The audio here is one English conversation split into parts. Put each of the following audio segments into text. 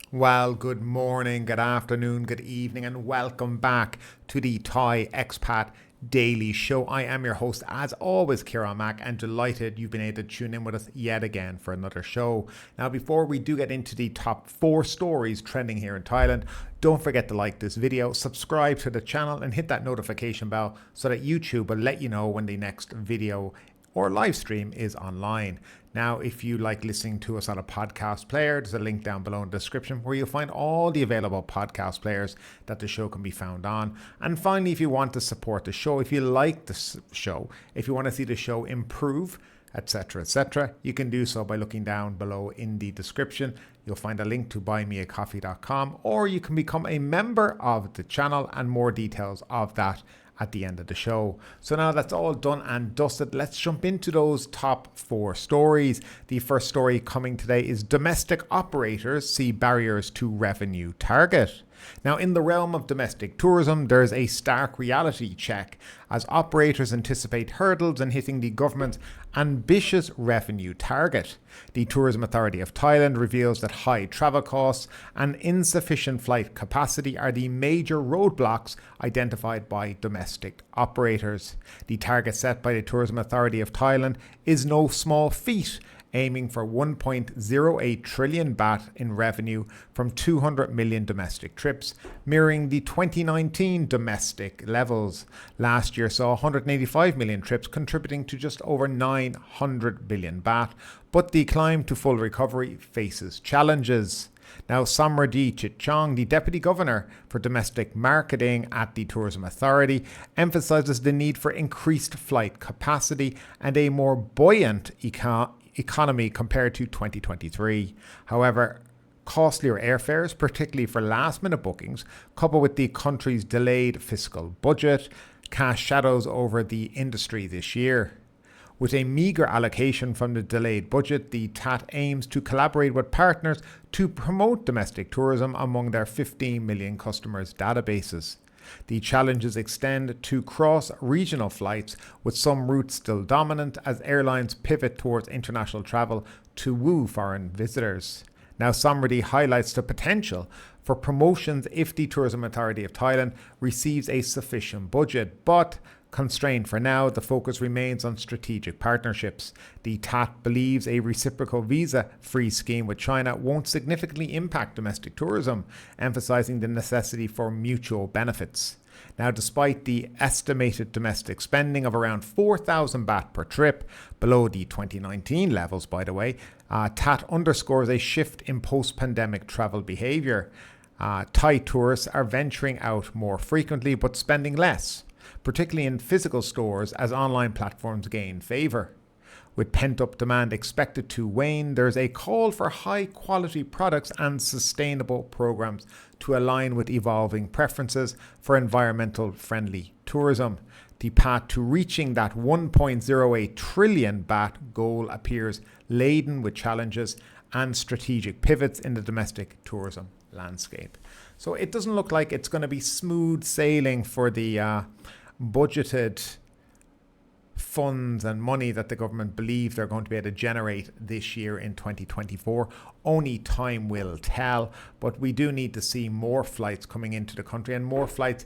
Well, good morning, good afternoon, good evening, and welcome back to the Thai Expat Daily Show. I am your host, as always, Kieran Mack, and delighted you've been able to tune in with us yet again for another show. Now, before we do get into the top 4 stories trending here in Thailand, don't forget to like this video, subscribe to the channel, and hit that notification bell so that YouTube will let you know when the next video or live stream is online. Now, if you like listening to us on a podcast player, there's a link down below in the description where you'll find all the available podcast players that the show can be found on. And finally, if you want to support the show, if you like the show, if you want to see the show improve, etc., you can do so by looking down below in the description. You'll find a link to buymeacoffee.com, or you can become a member of the channel, and more details of that at the end of the show. So now that's all done and dusted, let's jump into those top 4 stories. The first story coming today is domestic operators see barriers to revenue target. Now, in the realm of domestic tourism, there's a stark reality check as operators anticipate hurdles in hitting the government's ambitious revenue target. The Tourism Authority of Thailand reveals that high travel costs and insufficient flight capacity are the major roadblocks identified by domestic operators. The target set by the Tourism Authority of Thailand is no small feat, aiming for 1.08 trillion baht in revenue from 200 million domestic trips, mirroring the 2019 domestic levels. Last year saw 185 million trips, contributing to just over 900 billion baht, but the climb to full recovery faces challenges. Now, Samruddhi Chitchong, the Deputy Governor for Domestic Marketing at the Tourism Authority, emphasises the need for increased flight capacity and a more buoyant economy compared to 2023. However, costlier airfares, particularly for last-minute bookings, coupled with the country's delayed fiscal budget, cast shadows over the industry this year. With a meagre allocation from the delayed budget, the TAT aims to collaborate with partners to promote domestic tourism among their 15 million customers' databases. The challenges extend to cross-regional flights, with some routes still dominant as airlines pivot towards international travel to woo foreign visitors. Now, Samruddhi highlights the potential for promotions if the Tourism Authority of Thailand receives a sufficient budget, but constrained for now, the focus remains on strategic partnerships. The TAT believes a reciprocal visa-free scheme with China won't significantly impact domestic tourism, emphasizing the necessity for mutual benefits. Now, despite the estimated domestic spending of around 4,000 baht per trip, below the 2019 levels, by the way, TAT underscores a shift in post-pandemic travel behavior. Thai tourists are venturing out more frequently but spending less, particularly in physical stores as online platforms gain favour. With pent-up demand expected to wane, there's a call for high-quality products and sustainable programs to align with evolving preferences for environmental-friendly tourism. The path to reaching that 1.08 trillion baht goal appears laden with challenges and strategic pivots in the domestic tourism landscape. So it doesn't look like it's going to be smooth sailing for the budgeted funds and money that the government believe they're going to be able to generate this year in 2024. Only time will tell, but we do need to see more flights coming into the country and more flights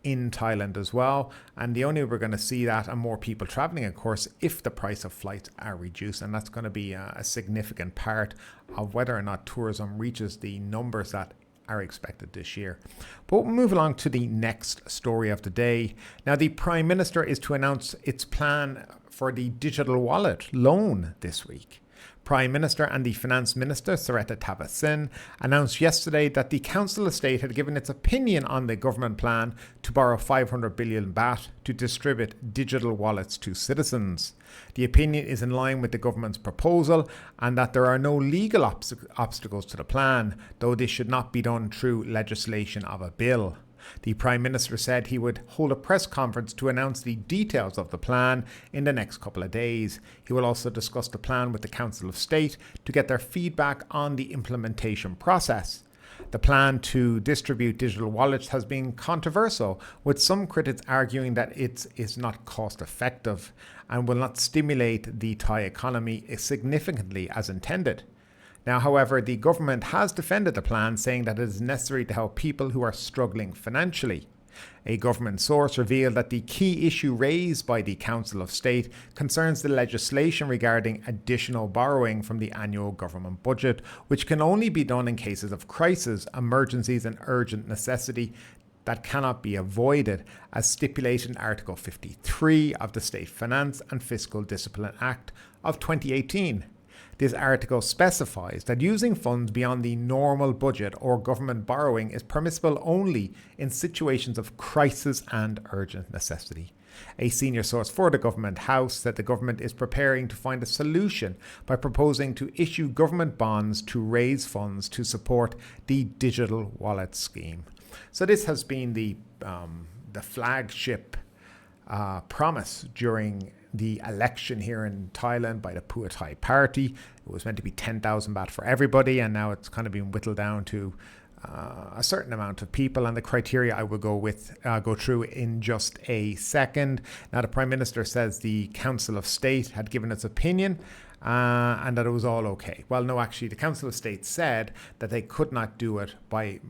in Thailand as well. And the only way we're going to see that and more people traveling, of course, if the price of flights are reduced. And that's going to be a significant part of whether or not tourism reaches the numbers that are expected this year. But we'll move along to the next story of the day. Now, the Prime Minister is to announce its plan for the digital wallet loan this week. Prime Minister and the Finance Minister, Srettha Thavisin, announced yesterday that the Council of State had given its opinion on the government plan to borrow 500 billion baht to distribute digital wallets to citizens. The opinion is in line with the government's proposal and that there are no legal obstacles to the plan, though this should not be done through legislation of a bill. The Prime Minister said he would hold a press conference to announce the details of the plan in the next couple of days. He will also discuss the plan with the Council of State to get their feedback on the implementation process. The plan to distribute digital wallets has been controversial, with some critics arguing that it is not cost effective and will not stimulate the Thai economy significantly as intended. Now, however, the government has defended the plan, saying that it is necessary to help people who are struggling financially. A government source revealed that the key issue raised by the Council of State concerns the legislation regarding additional borrowing from the annual government budget, which can only be done in cases of crisis, emergencies and urgent necessity that cannot be avoided, as stipulated in Article 53 of the State Finance and Fiscal Discipline Act of 2018. This article specifies that using funds beyond the normal budget or government borrowing is permissible only in situations of crisis and urgent necessity. A senior source for the Government House said the government is preparing to find a solution by proposing to issue government bonds to raise funds to support the digital wallet scheme. So this has been the flagship promise during the election here in Thailand by the Pheu Thai party. It was meant to be 10,000 baht for everybody, and now it's kind of been whittled down to a certain amount of people, and the criteria I will go through in just a second. Now, the Prime Minister says the Council of State had given its opinion and that it was all okay. Well, no, actually, the Council of State said that they could not do it by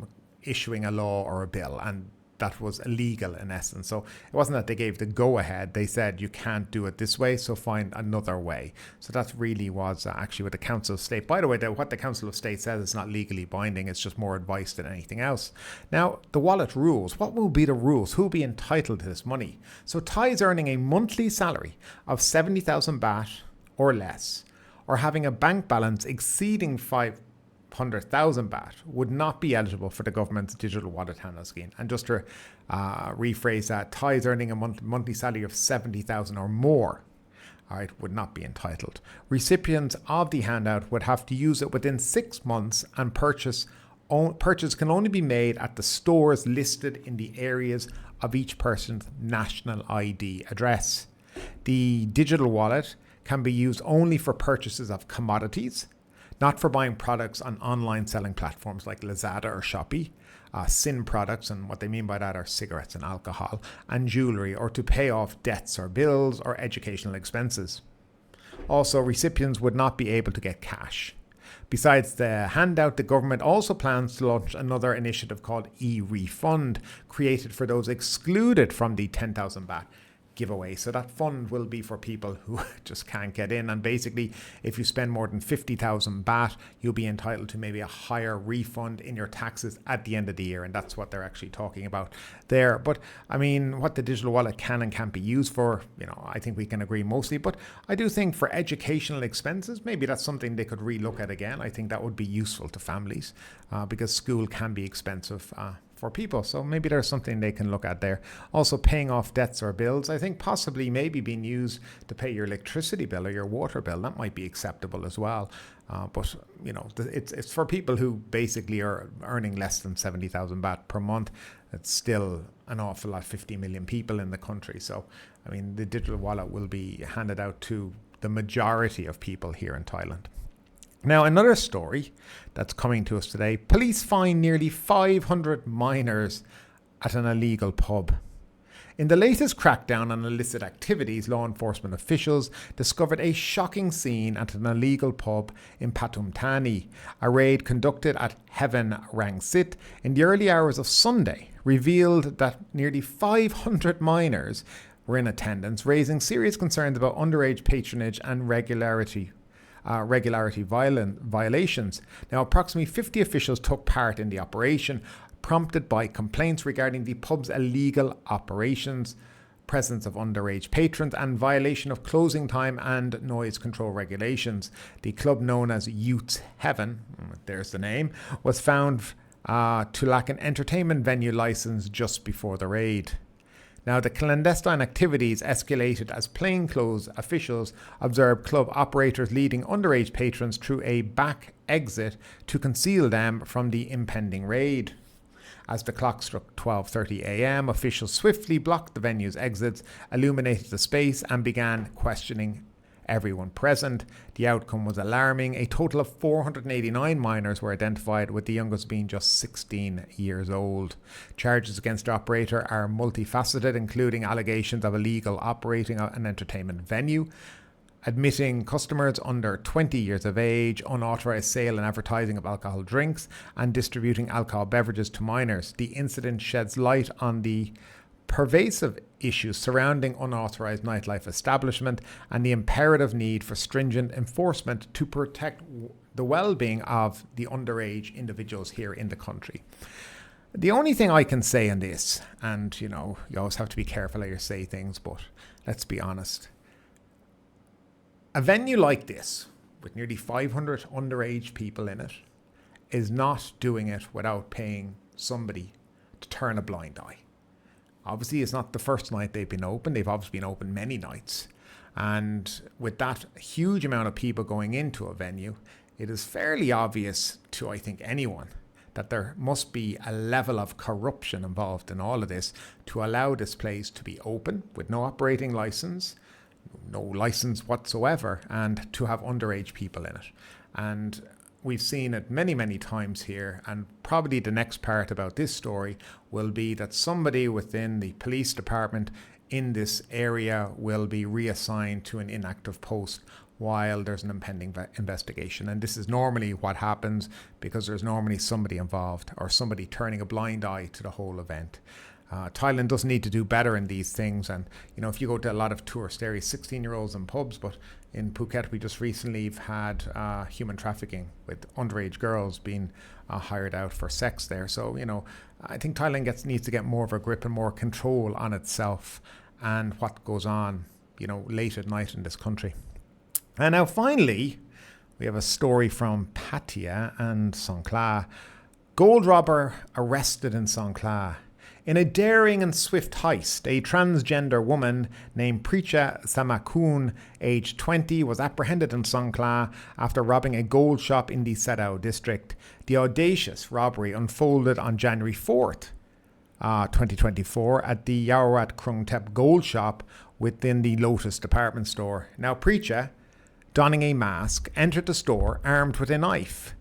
issuing a law or a bill, and that was illegal in essence. So it wasn't that they gave the go-ahead. They said you can't do it this way, so find another way. So that really was actually what the Council of State. By the way, what the Council of State says is not legally binding. It's just more advice than anything else. Now, the wallet rules. What will be the rules? Who will be entitled to this money? So Thais earning a monthly salary of 70,000 baht or less, or having a bank balance exceeding 500,000 baht would not be eligible for the government's digital wallet handout scheme. And just to rephrase that, Thais earning a monthly salary of 70,000 or more, all right, would not be entitled. Recipients of the handout would have to use it within 6 months, and purchase can only be made at the stores listed in the areas of each person's national ID address. The digital wallet can be used only for purchases of commodities, not for buying products on online selling platforms like Lazada or Shopee, SIN products, and what they mean by that are cigarettes and alcohol, and jewellery, or to pay off debts or bills or educational expenses. Also, recipients would not be able to get cash. Besides the handout, the government also plans to launch another initiative called e-refund, created for those excluded from the 10,000 baht giveaway. So that fund will be for people who just can't get in, and basically if you spend more than 50,000 baht, you'll be entitled to maybe a higher refund in your taxes at the end of the year, and that's what they're actually talking about there. But I mean, what the digital wallet can and can't be used for, I think we can agree mostly, but I do think for educational expenses, maybe that's something they could relook at again. I think that would be useful to families because school can be expensive for people. So maybe there's something they can look at there. Also, paying off debts or bills, I think possibly maybe being used to pay your electricity bill or your water bill, that might be acceptable as well. But it's for people who basically are earning less than 70,000 baht per month. It's still an awful lot, 50 million people in the country. So, I mean, the digital wallet will be handed out to the majority of people here in Thailand. Now, another story that's coming to us today. Police find nearly 500 minors at an illegal pub. In the latest crackdown on illicit activities, law enforcement officials discovered a shocking scene at an illegal pub in Pathum Thani. A raid conducted at Heaven Rangsit in the early hours of Sunday revealed that nearly 500 minors were in attendance, raising serious concerns about underage patronage and regularity violations. Now, approximately 50 officials took part in the operation, prompted by complaints regarding the pub's illegal operations, presence of underage patrons, and violation of closing time and noise control regulations. The club, known as Youth's Heaven, there's the name, was found to lack an entertainment venue license just before the raid. Now, the clandestine activities escalated as plainclothes officials observed club operators leading underage patrons through a back exit to conceal them from the impending raid. As the clock struck 12:30 a.m., officials swiftly blocked the venue's exits, illuminated the space, and began questioning everyone present. The outcome was alarming. A total of 489 minors were identified, with the youngest being just 16 years old. Charges against the operator are multifaceted, including allegations of illegal operating an entertainment venue, admitting customers under 20 years of age, unauthorized sale and advertising of alcohol drinks, and distributing alcohol beverages to minors. The incident sheds light on the pervasive issues surrounding unauthorized nightlife establishment and the imperative need for stringent enforcement to protect the well-being of the underage individuals here in the country. The only thing I can say in this, and you always have to be careful how you say things, but let's be honest. A venue like this, with nearly 500 underage people in it, is not doing it without paying somebody to turn a blind eye. Obviously, it's not the first night they've been open. They've obviously been open many nights. And with that huge amount of people going into a venue, it is fairly obvious to, I think, anyone that there must be a level of corruption involved in all of this to allow this place to be open with no operating license, no license whatsoever, and to have underage people in it. And we've seen it many, many times here, and probably the next part about this story will be that somebody within the police department in this area will be reassigned to an inactive post while there's an impending investigation. And this is normally what happens because there's normally somebody involved or somebody turning a blind eye to the whole event. Thailand does need to do better in these things. And, if you go to a lot of tourist areas, 16-year-olds in pubs, but in Phuket, we just recently had human trafficking with underage girls being hired out for sex there. So, I think Thailand needs to get more of a grip and more control on itself and what goes on, late at night in this country. And now finally, we have a story from Pattaya and Songkhla. Gold robber arrested in Songkhla. In a daring and swift heist, a transgender woman named Preecha Samakun, aged 20, was apprehended in Songkhla after robbing a gold shop in the Sadao district. The audacious robbery unfolded on January 4th, 2024 at the Yaowarat Krungthep gold shop within the Lotus department store. Now Preecha, donning a mask, entered the store armed with a knife,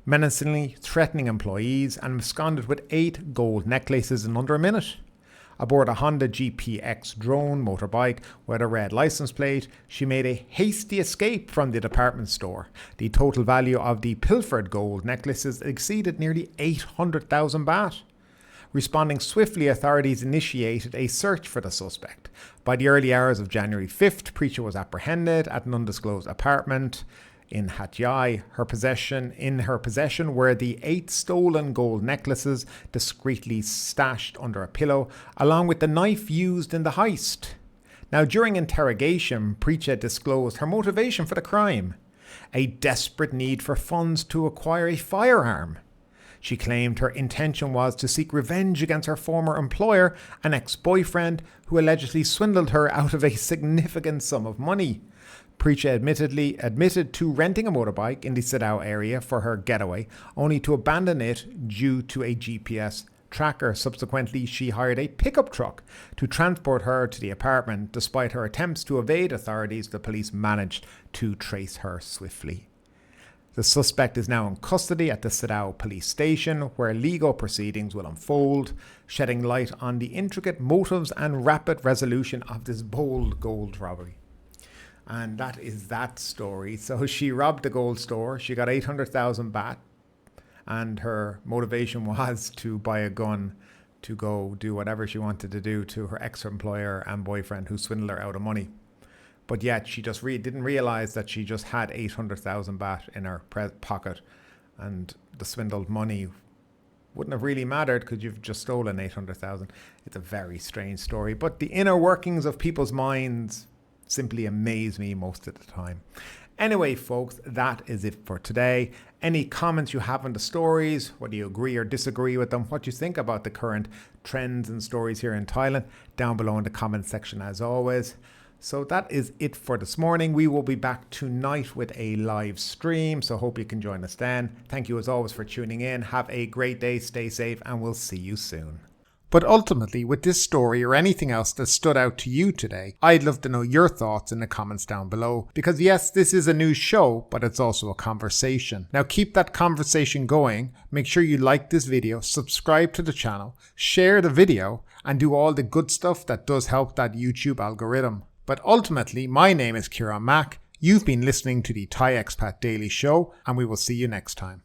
menacingly threatening employees, and absconded with 8 gold necklaces in under a minute. Aboard a Honda GPX drone motorbike with a red license plate, she made a hasty escape from the department store. The total value of the pilfered gold necklaces exceeded nearly 800,000 baht. Responding swiftly, authorities initiated a search for the suspect. By the early hours of January 5th, Preecha was apprehended at an undisclosed apartment in Hat Yai. In her possession were the 8 stolen gold necklaces discreetly stashed under a pillow, along with the knife used in the heist. Now, during interrogation, Preecha disclosed her motivation for the crime: a desperate need for funds to acquire a firearm. She claimed her intention was to seek revenge against her former employer, an ex-boyfriend who allegedly swindled her out of a significant sum of money. Preecha admitted to renting a motorbike in the Sadao area for her getaway, only to abandon it due to a GPS tracker. Subsequently, she hired a pickup truck to transport her to the apartment. Despite her attempts to evade authorities, the police managed to trace her swiftly. The suspect is now in custody at the Sadao police station, where legal proceedings will unfold, shedding light on the intricate motives and rapid resolution of this bold gold robbery. And that is that story. So she robbed the gold store. She got 800,000 baht. And her motivation was to buy a gun to go do whatever she wanted to do to her ex-employer and boyfriend who swindled her out of money. But yet she just didn't realize that she just had 800,000 baht in her pocket. And the swindled money wouldn't have really mattered because you've just stolen 800,000. It's a very strange story. But the inner workings of people's minds simply amaze me most of the time. Anyway, folks, that is it for today. Any comments you have on the stories, whether you agree or disagree with them, what you think about the current trends and stories here in Thailand, down below in the comment section as always. So that is it for this morning. We will be back tonight with a live stream, so hope you can join us then. Thank you as always for tuning in. Have a great day, stay safe, and we'll see you soon. But ultimately, with this story or anything else that stood out to you today, I'd love to know your thoughts in the comments down below. Because yes, this is a news show, but it's also a conversation. Now keep that conversation going. Make sure you like this video, subscribe to the channel, share the video, and do all the good stuff that does help that YouTube algorithm. But ultimately, my name is Ciarán Mac. You've been listening to the Thai Expat Daily Show, and we will see you next time.